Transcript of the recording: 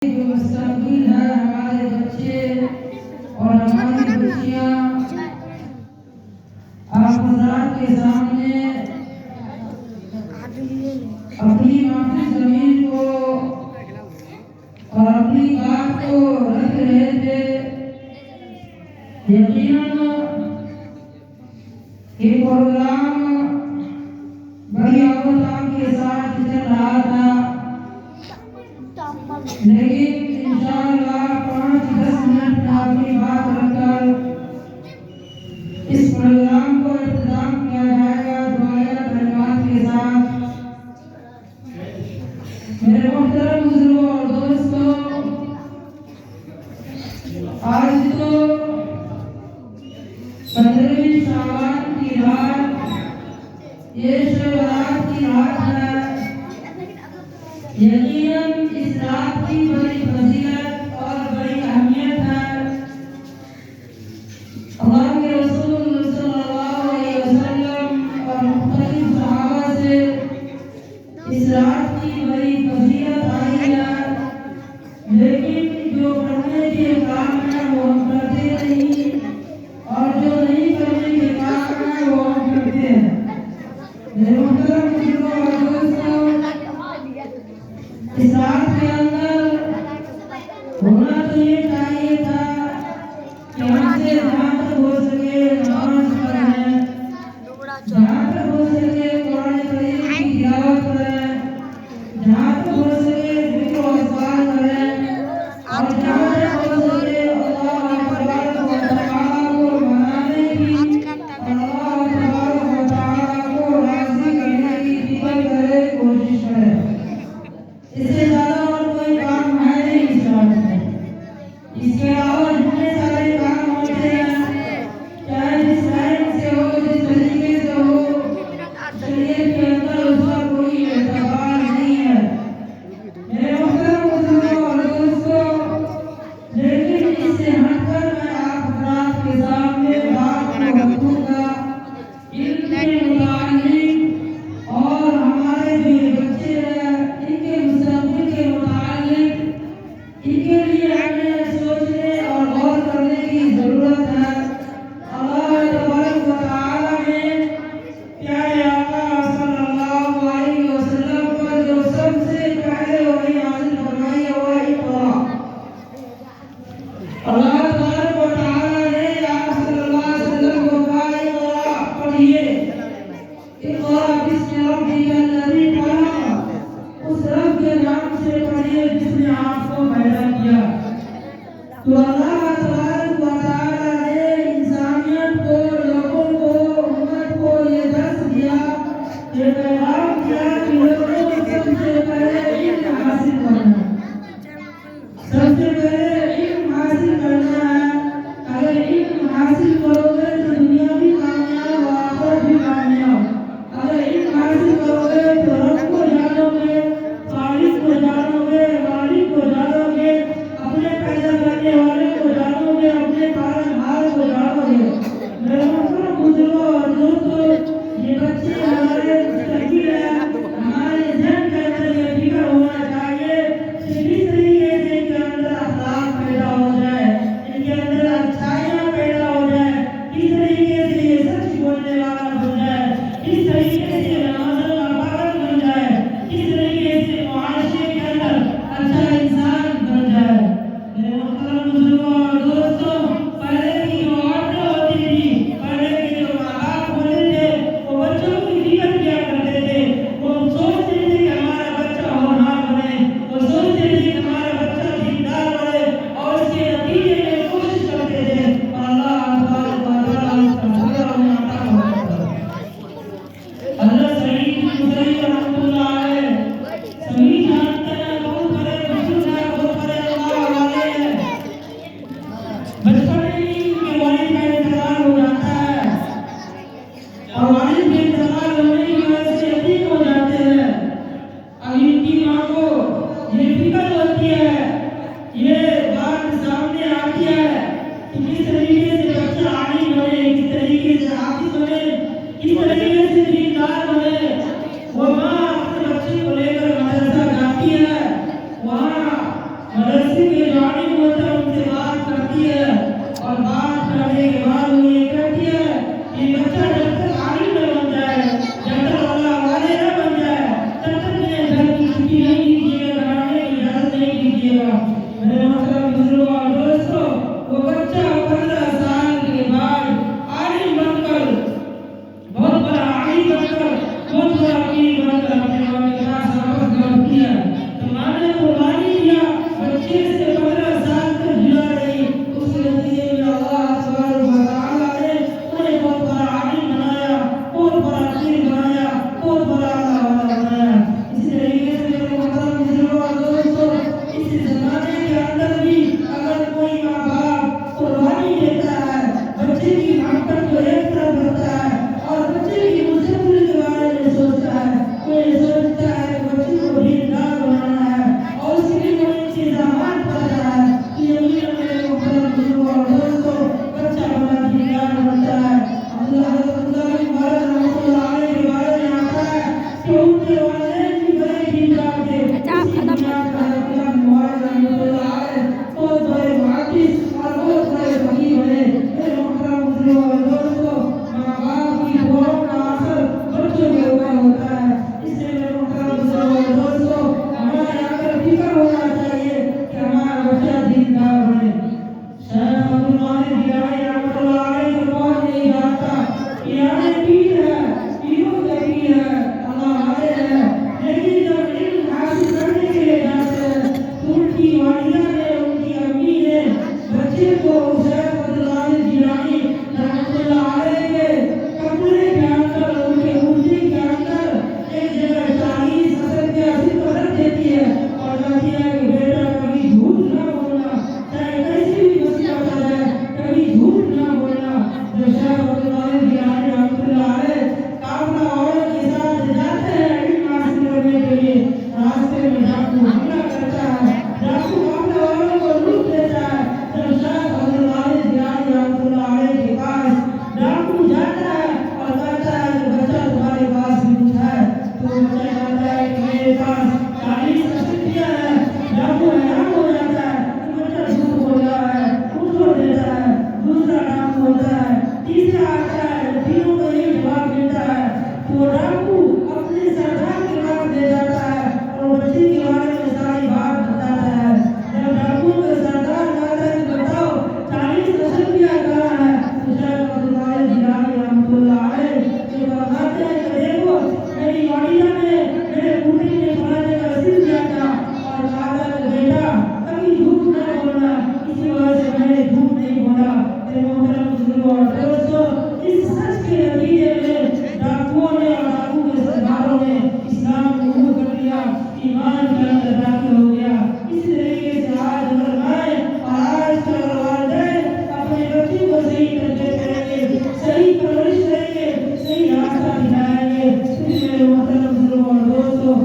जो मुस्तकबिल है हमारे बच्चे और हमारी बच्चियां आप हज़रात के सामने अपनी मातृ जमीन को और अपनी बात को रख रहे थे। यकीनन ये प्रोग्राम बड़ी आवताम के साथ चल रहा था, लेकिन इंशाअल्लाह 5-10 मिनट अपनी बात रखकर इस प्रोग्राम को इख्तिताम किया जाएगा दुआया कलिमात के साथ। मेरे मोहतरम बुजुर्गों और दोस्तों, आज तो 15वीं शाबान की रात, ये शब रात की रात है। यकीनन इस रात की बड़ी फजीलत और बड़ी अहमियत है। अल्लाह के रसूल सल्लल्लाहु अलैहि वसल्लम और मुख्तलिफ सहाबा से इस रात की बड़ी फजीलत आई है, लेकिन जो करने के काम है वो हम करते नहीं और जो नहीं करने के काम है वो हम करते हैं। मेरे मुहतरम बुजुर्गों और दोस्तों, इस रात के अंदर होना तो ये चाहिए था कि हमसे जहाँ तक हो सके नमाज पढ़ें, जहाँ तक हो सके कुरान करीम की तिलावत करें, जहाँ तक हो सके जिक्र और अज़कार करें और जहाँ तक हो सके अल्लाह तबारक व तआला को मनाने की और अल्लाह तबारक व तआला को राज़ी करने की फिक्र करें, कोशिश करें। इससे ज़्यादा और कोई काम है नहीं इस रात में। इसके अलावा जितने सारे काम होते हैं, चाहे जिस लाइन से हो, जिस तरीके से हो, शरीयत के अंदर उसका कोई एतबार नहीं है। मेरे मोहतरम बुजुर्गों और दोस्तों, लेकिन इससे हटकर मैं आप हज़रात के सामने बात को रखूंगा इल्म के मुताल्लिक और हमारे जो बच्चे हैं इनके मुस्तक़बिल के मुताल्लिक। इनके लिए हमें सोचने और गौर करने की ज़रूरत है। अल्लाह तबारक व तआला ने प्यारे आका सल्लल्लाहु अलैहि वसल्लम पर जो सबसे पहले वही नाज़िल फरमाई है वो इक़रा। अल्लाह तबारक व तआला ने आप सल्लल्लाहु अलैहि वसल्लम को कहा इक़रा, पढ़िए। इक़रा बिस्मि रब्बिकल लज़ी खलक़, उस रब के नाम से पढ़िए जिसने आपको पैदा किया। तो अल्लाह तबारक व तआला ने इंसानियत को, लोगों को, उम्मत को ये दर्स दिया, ये पैगाम दिया कि लोगों को सबसे पहले इल्म हासिल करना है, सबसे पहले इल्म हासिल करना है। अगर इल्म हासिल करोगे तो दुनिया भी कामयाब और आखिरत भी कामयाब। अगर इल्म हासिल करोगे तो रब को जानोगे, खालिक को जानोगे, मालिक को जानोगे, अपने पैदा करने वाले को और बात करने के बाद वो ये कहती है कि बच्चा जब तक आलिम न बन जाए, जब तक अल्लाह वाले न बन जाए, तब तक मेरे घर की छुट्टी नहीं दीजिएगा, कराने की इजाजत नहीं दीजिएगा। मेरे मोहतरम बुजुर्गों और दोस्तों, वो बच्चा 15 साल के बाद आलिम बनकर, बहुत बड़ा आलिम बनकर, बहुत बड़ा पीर बनकर अपने माँ के पास वापस लौट किया। तो माँ ने कुर्बानी दिया, बच्चे से 15 साल तक जुड़ा रही। उसके नतीजे में अल्लाह सुब्हानहू व तआला ने उन्हें बहुत बड़ा आलिम बनाया, बहुत बड़ा पीर बनाया, बहुत बड़ा अल्लाह वाला बनाया। इसी तरीके से मेरे मोहतरम बुजुर्गों और दोस्तों, इस ज़माने के अंदर भी अगर कोई माँ बाप कुर्बानी देता है, बच्चे की मोहब्बत को एक तरफ रखता है और बच्चे की मुस्तकबिल के बारे में सोचता है, कोई सोचता है कि बच्चे को दीनदार बनाना है और उसके लिए कोई इंतजामात करता है कि यकीनन मेरे मोहतरम बुजुर्गों और दोस्तों, बच्चा बड़ा दीनदार बनता है। अब्दुल्लाह बिन मुबारक रहमतुल्लाह अलैह के बारे में आता है कि उनके वालिदैन भी बड़े दीनदार थे। इसी बुनियाद पर अब्दुल्लाह बिन मुबारक रहमतुल्लाह अलैह बहुत बड़े मुहद्दिस और बहुत बड़े फकीह बने। मेरे मोहतरम बुजुर्गों और दोस्तों, माँ बाप की दुआओं का असर बच्चों के ऊपर होता है। इसलिए मेरे मोहतरम बुजुर्गों और दोस्तों, हमारे यहाँ पर फिक्र होना चाहिए कि हमारा बच्चा दीनदार बने। शेख अब्दुल कादिर जिलानी रहमतुल्लाह अलैह को कौन नहीं जानता? ये हमारे पीर है, पीरों के पीर है, अल्लाह वाले हैं। लेकिन जब इल्म हासिल करने के लिए जाते हैं तो उनकी वालिदा ने, उनकी अम्मी ने बच्चे को शेख अब्दुल कादिर जिलानी रहमतुल्लाह अलैह के कपड़े के अंदर, उनके कुर्सी के अंदर एक जगह 40 असर के सिक्का रख देती है और कहती है कि बेटा कभी झूठ ना बोलना, चाहे कैसी भी मुसीबत आ जाए, कभी झूठ ना बोलना। जब शेख अब्दुल कादिर जिलानी रहमतुल्लाह अलैह काफिला औरत के साथ जाते हैं इल्म हासिल करने के लिए, रास्ते में डाकू हमला करता है, डाकू काफिला वालों को लूट लेता है। जब शेख अब्दुल कादिर जिलानी रहमतुल्लाह अलैह के पास डाकू जाता है और कहता है कि बच्चा तुम्हारे पास भी कुछ है, तो बच्चा कहता है कि मेरे पास 40 अशरिया है। डाकू हैरान हो जाता है कि बच्चा झूठ बोल रहा है, उसको देता है। दूसरा डाकू होता है, तीसरा आता है, तीनों को यही जवाब मिलता है। तो डाकू अपने सरदार के पास ले जाता है और बच्चे के बारे में सारी बात बताता है। जब डाकू का सरदार कहता है कि बताओ 40 अशरिया कहाँ है, तो शेख अब्दुल कादिर जिलानी रहमतुल्लाह अलैह ये फरमाते हैं कि देखो, मेरी वालिदा ने मेरे कुर्सी में फलाने का सिर दिया था और कहा था कि बेटा कभी झूठ ना बोलना, इसी वजह से मैंने झूठ नहीं बोला। मेरे मोहतरम बुजुर्गों और दोस्तों, इस सच के नतीजे में डाकुओं ने और डाकू के सरदारों ने इस्लाम कबूल कर लिया, ईमान के अंदर दाखिल हो गया। इसी तरीके से आज अगर मैं और आज के अगर वालिदैन अपने बच्चे को सही तरबियत करेंगे, सही परवरिश करेंगे, सही रास्ता दिखाएंगे, तो मेरे मोहतरम बुजुर्गों और दोस्तों,